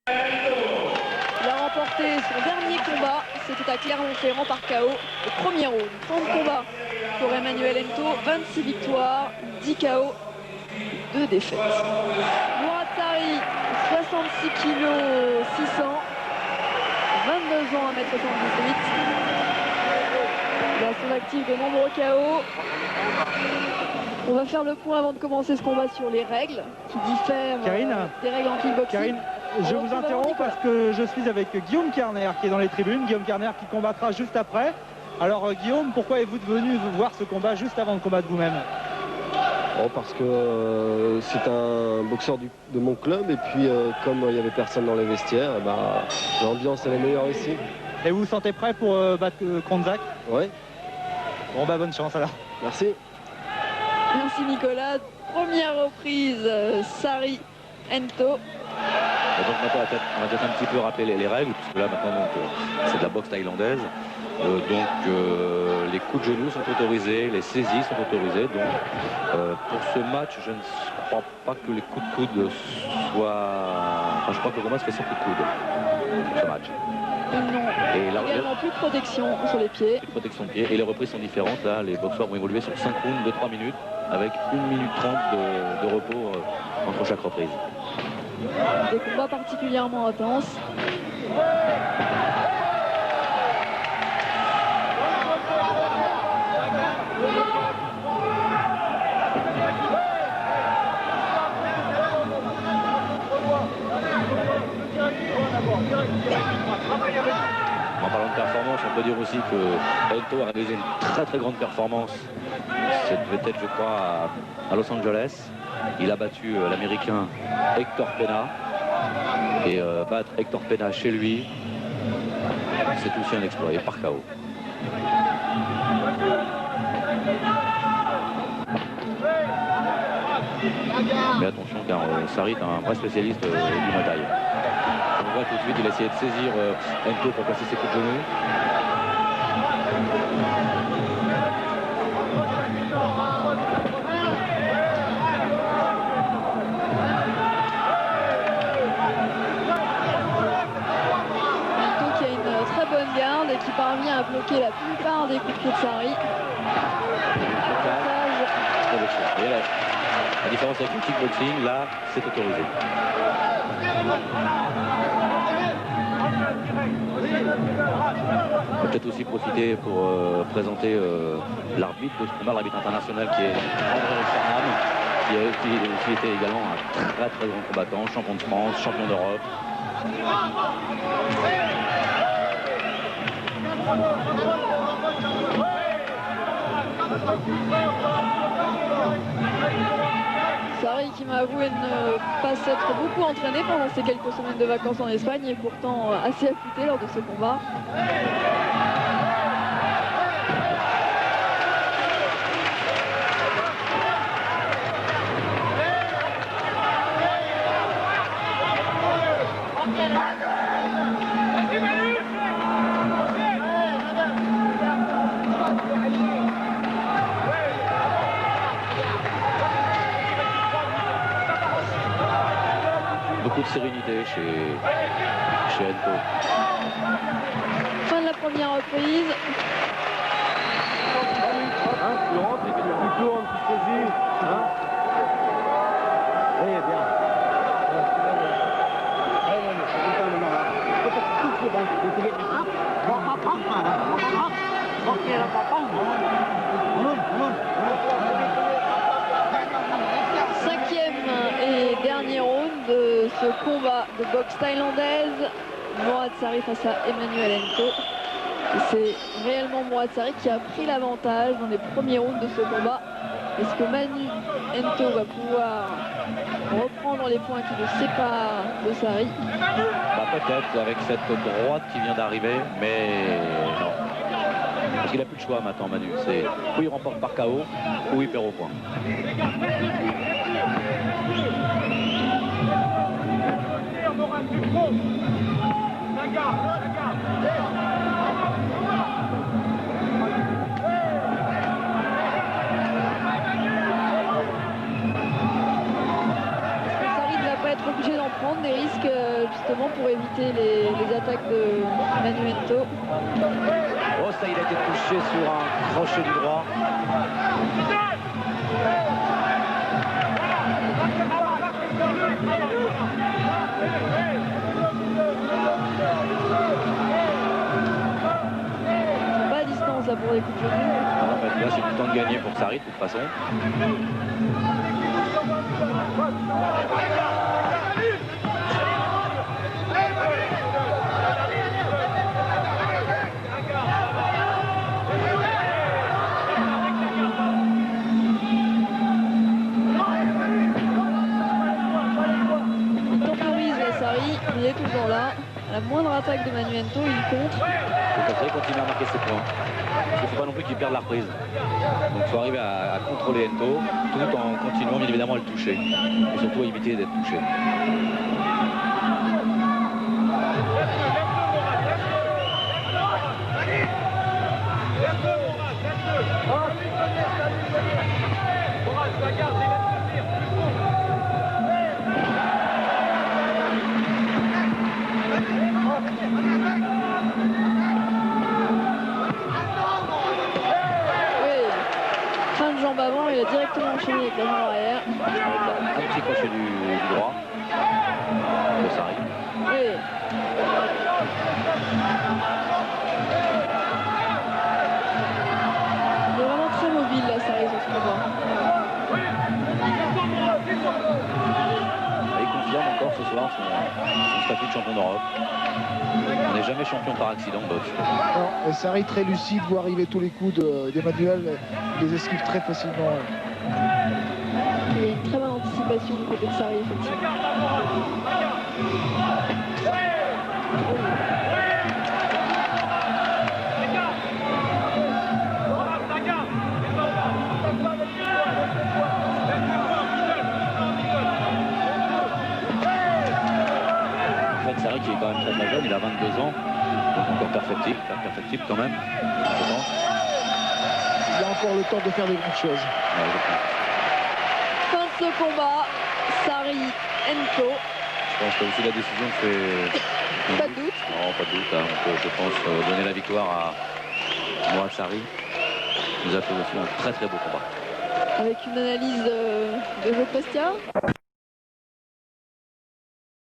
Il a remporté son dernier combat, c'était à Clermont-Ferrand par KO, le premier round. 30 combats pour Emmanuel Hento, 26 victoires, 10 KO, 2 défaites. Mourad Sari, 66 kg 600, 22 ans, 1m78. Il a à son actif de nombreux KO. On va faire le point avant de commencer ce combat sur les règles qui diffèrent des règles en kickboxing. Karine, je vous interromps parce que je suis avec Guillaume Carner qui est dans les tribunes. Guillaume Carner qui combattra juste après. Alors Guillaume, pourquoi êtes-vous venu voir ce combat juste avant de combattre vous-même? Parce que c'est un boxeur de mon club et puis comme il n'y avait personne dans les vestiaires, l'ambiance elle est meilleure ici. Et vous vous sentez prêt pour battre Kronzak? Oui. Bon bonne chance alors. Merci. Merci Nicolas. Première reprise, Sari Hento. Et donc maintenant on va peut-être un petit peu rappeler les règles, puisque là maintenant c'est de la boxe thaïlandaise. Les coups de genoux sont autorisés, les saisies sont autorisées. Donc pour ce match, je ne crois pas que les coups de coude soient... Enfin, je crois que le combat se fait sans coups de coude pour ce match. Non, et là, également plus de protection sur les pieds. Plus de protection de pieds. Et les reprises sont différentes. Là, les boxeurs vont évoluer sur 5 rounds de 3 minutes avec 1 minute 30 de repos entre chaque reprise. Des combats particulièrement intenses. En parlant de performance, on peut dire aussi que Hento a réalisé une très grande performance. Cette peut-être, je crois, à Los Angeles. Il a battu l'Américain Hector Pena. Et battre Hector Pena chez lui, c'est aussi un exploit, et par KO. Mais attention, car Sari est un vrai spécialiste du Muay Thai. On voit tout de suite, il a essayé de saisir Hento pour passer ses coups de genoux. Hento qui a une très bonne garde et qui parvient à bloquer la plupart des coups de pied de Sari. Et là, la différence avec le kickboxing, là, c'est autorisé. On peut peut-être aussi profiter pour présenter l'arbitre de ce combat, l'arbitre international qui est André Richard, qui a aussi été également un très grand combattant, champion de France, champion d'Europe. Sari qui m'a avoué ne pas s'être beaucoup entraîné pendant ces quelques semaines de vacances en Espagne et pourtant assez affûté lors de ce combat. Beaucoup de sérénité chez Hento. Fin de la première reprise. Tu rentres, tu tournes, tu saisis. Oui, bien. Cinquième et dernier round de ce combat de boxe thaïlandaise. Mourad Sari face à Emmanuel Hento. C'est réellement Mourad Sari qui a pris l'avantage dans les premiers rounds de ce combat. Est-ce que Manu Hento va pouvoir reprendre les points qui le séparent de Sari? Peut-être avec cette droite qui vient d'arriver, mais non. Parce qu'il n'a plus de choix maintenant, Manu. C'est ou il remporte par KO, ou il perd au point. Sari ne va pas être obligé d'en prendre des risques justement pour éviter les attaques de Manuento. Oh, ça, il a été touché sur un crochet du droit. Pas à distance là pour les coups de genoux. En fait, là, c'est du temps de gagner pour Sarri de toute façon. Il temporise la Sarri, mais il est toujours là. À la moindre attaque de Manuento, il contre. Donc Sarri continue à marquer ses points. Il ne faut pas non plus qu'il perde la reprise. Donc il faut arriver à contrôler Ento tout en continuant bien évidemment à le toucher. Et surtout à éviter d'être touché. Jambe avant, il a directement enchaîné avec la jambe arrière. Un petit crochet du droit de Sarri. Oui. Il est vraiment très mobile là, Sarri sur ce combat. Il confirme encore ce soir son statut de champion d'Europe. On n'est jamais champion par accident de boxe. Non, et Sarri très lucide, voit arriver tous les coups d'Emmanuel, il les esquive très facilement. Il y a une très bonne anticipation du côté de Sarri, effectivement. Sarri qui est quand même très très jeune, il a 22 ans, donc encore perfectible quand même, je pense. Il a encore le temps de faire des grandes choses. Ouais, Fin de ce combat, Sarri, Ento. je pense que aussi la décision fait... Pas de doute. Non, pas de doute, hein. On peut, je pense, donner la victoire à Mourad Sarri. Il nous a fait aussi un très très beau combat. Avec une analyse de Joe Pestia.